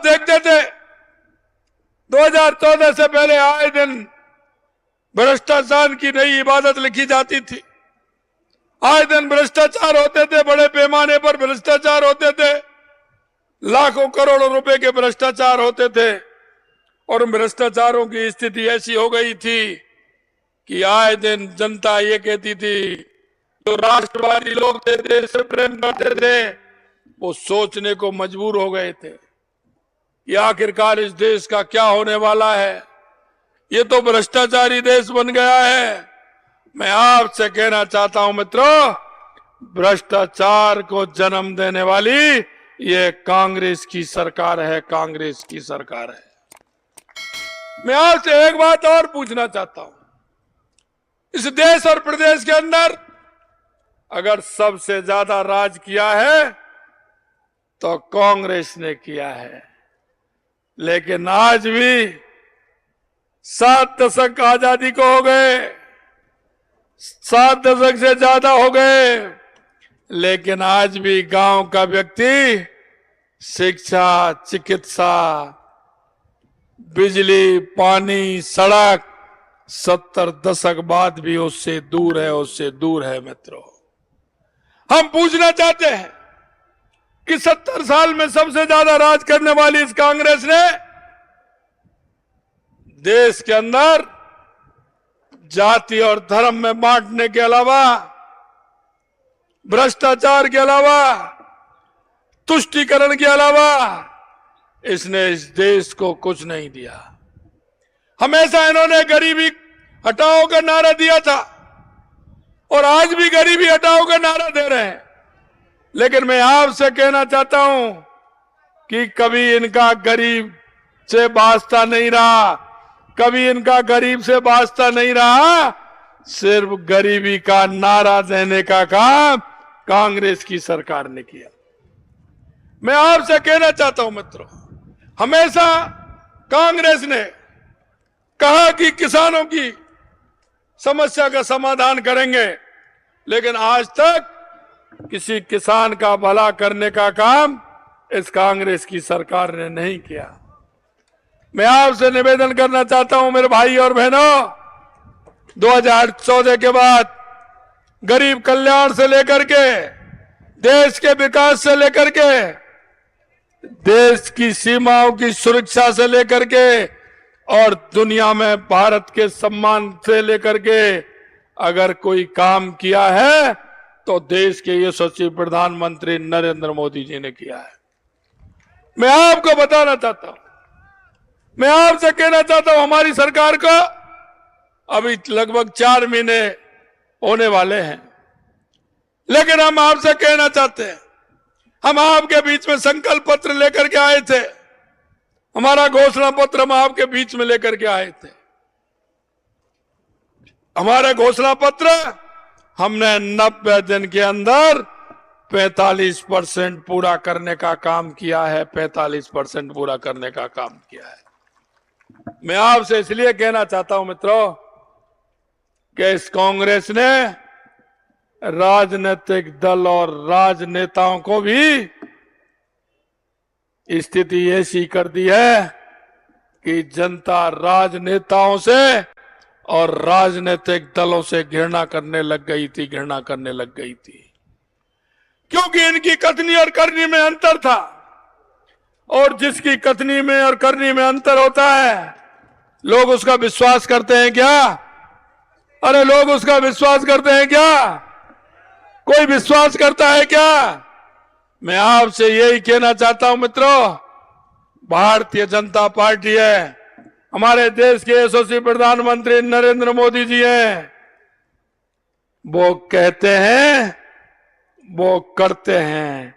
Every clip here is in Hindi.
देखते थे 2014 से पहले आए दिन भ्रष्टाचार की नई इबादत लिखी जाती थी। आए दिन भ्रष्टाचार होते थे, बड़े पैमाने पर भ्रष्टाचार होते थे, लाखों करोड़ों रुपए के भ्रष्टाचार होते थे। और उन भ्रष्टाचारों की स्थिति ऐसी हो गई थी कि आए दिन जनता ये कहती थी, जो राष्ट्रवादी लोग थे, देश से प्रेम करते थे, वो सोचने को मजबूर हो गए थे कि आखिरकार इस देश का क्या होने वाला है। ये तो भ्रष्टाचारी देश बन गया है। मैं आपसे कहना चाहता हूं मित्रों, भ्रष्टाचार को जन्म देने वाली ये कांग्रेस की सरकार है, कांग्रेस की सरकार है। मैं आपसे एक बात और पूछना चाहता हूं, इस देश और प्रदेश के अंदर अगर सबसे ज्यादा राज किया है तो कांग्रेस ने किया है, लेकिन आज भी 7 दशक आजादी को हो गए, 7 दशक से ज्यादा हो गए, लेकिन आज भी गांव का व्यक्ति शिक्षा, चिकित्सा, बिजली, पानी, सड़क 70 दशक बाद भी उससे दूर है, उससे दूर है। मित्रों, हम पूछना चाहते हैं कि 70 साल में सबसे ज्यादा राज करने वाली इस कांग्रेस ने देश के अंदर जाति और धर्म में बांटने के अलावा, भ्रष्टाचार के अलावा, तुष्टीकरण के अलावा इसने इस देश को कुछ नहीं दिया। हमेशा इन्होंने गरीबी हटाओ का नारा दिया था और आज भी गरीबी हटाओ का नारा दे रहे हैं, लेकिन मैं आपसे कहना चाहता हूं कि कभी इनका गरीब से वास्ता नहीं रहा, कभी इनका गरीब से वास्ता नहीं रहा। सिर्फ गरीबी का नारा देने का काम कांग्रेस की सरकार ने किया। मैं आपसे कहना चाहता हूं मित्रों, हमेशा कांग्रेस ने कहा कि किसानों की समस्या का समाधान करेंगे, लेकिन आज तक किसी किसान का भला करने का काम इस कांग्रेस की सरकार ने नहीं किया। मैं आपसे निवेदन करना चाहता हूं मेरे भाई और बहनों, 2014 के बाद गरीब कल्याण से लेकर के, देश के विकास से लेकर के, देश की सीमाओं की सुरक्षा से लेकर के और दुनिया में भारत के सम्मान से लेकर के अगर कोई काम किया है तो देश के यशस्वी प्रधानमंत्री नरेंद्र मोदी जी ने किया है। मैं आपको बताना चाहता हूं, मैं आपसे कहना चाहता हूं, हमारी सरकार को अभी लगभग 4 महीने होने वाले हैं, लेकिन हम आपसे कहना चाहते हैं, हम आपके बीच में संकल्प पत्र लेकर के आए थे, हमारा घोषणा पत्र हम आपके बीच में लेकर के आए थे। हमारा घोषणा पत्र हमने 90 दिन के अंदर 45% पूरा करने का काम किया है, 45% पूरा करने का काम किया है। मैं आपसे इसलिए कहना चाहता हूं मित्रों कि इस कांग्रेस ने राजनीतिक दल और राजनेताओं को भी स्थिति ऐसी कर दी है कि जनता राजनेताओं से और राजनीतिक दलों से घृणा करने लग गई थी, घृणा करने लग गई थी, क्योंकि इनकी कथनी और करनी में अंतर था। और जिसकी कथनी में और करनी में अंतर होता है, लोग उसका विश्वास करते हैं क्या? अरे लोग उसका विश्वास करते हैं क्या? कोई विश्वास करता है क्या? मैं आपसे यही कहना चाहता हूं मित्रों, भारतीय जनता पार्टी है, हमारे देश के यशस्वी प्रधानमंत्री नरेंद्र मोदी जी हैं, वो कहते हैं वो करते हैं,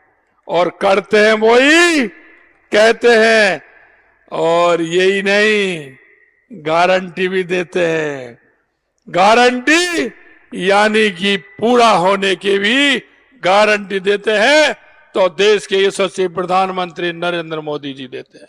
और करते हैं वो ही कहते हैं, और यही नहीं गारंटी भी देते हैं। गारंटी यानी कि पूरा होने की भी गारंटी देते हैं, तो देश के यशस्वी प्रधानमंत्री नरेंद्र मोदी जी देते हैं।